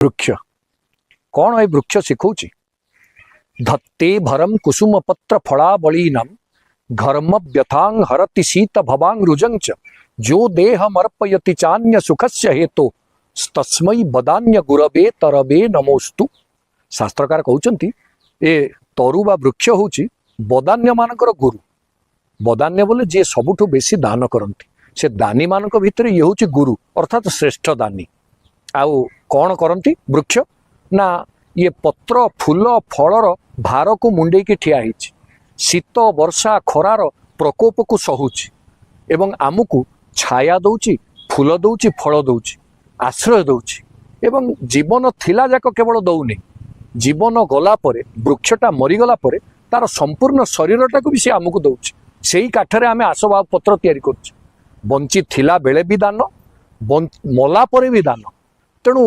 वृक्ष कौन है वृक्ष शिखौची धत्ते भरम कुसुम पत्र फलाबलीनम घर्म व्यथांग हरति शीत भवांग रुजंग च जो देह मर्पयति चान्य सुखस्य हेतु तस्मै बदान्य गुरबे तरबे नमोस्तु। शास्त्रकार कहउचंती ए तरु बा वृक्ष होची बदान्य मानकर गुरु। बदान्य बोले जे सबुठु बेसी दान करंती से दानी मानक भितर ये होची गुरु अर्थात श्रेष्ठ दानी। आउ कौन करंती वृक्ष ना ये पत्र फूल फलर भार को मुंडे की ठिया हिची शीत वर्षा खरार प्रकोप को सहुची एवं आमको छाया दौची फूल दौची फल दौची आश्रय दौची एवं जीवन थिला जाक केवल दौनी जीवन गला परे वृक्षटा मरीगला परे तार संपूर्ण शरीरटा को भी से आमको दौची सेही काठरे आमे आसबाब पत्र तैयारी करछे बंची थिला बेले भी दान मला परे भी दान। तेणु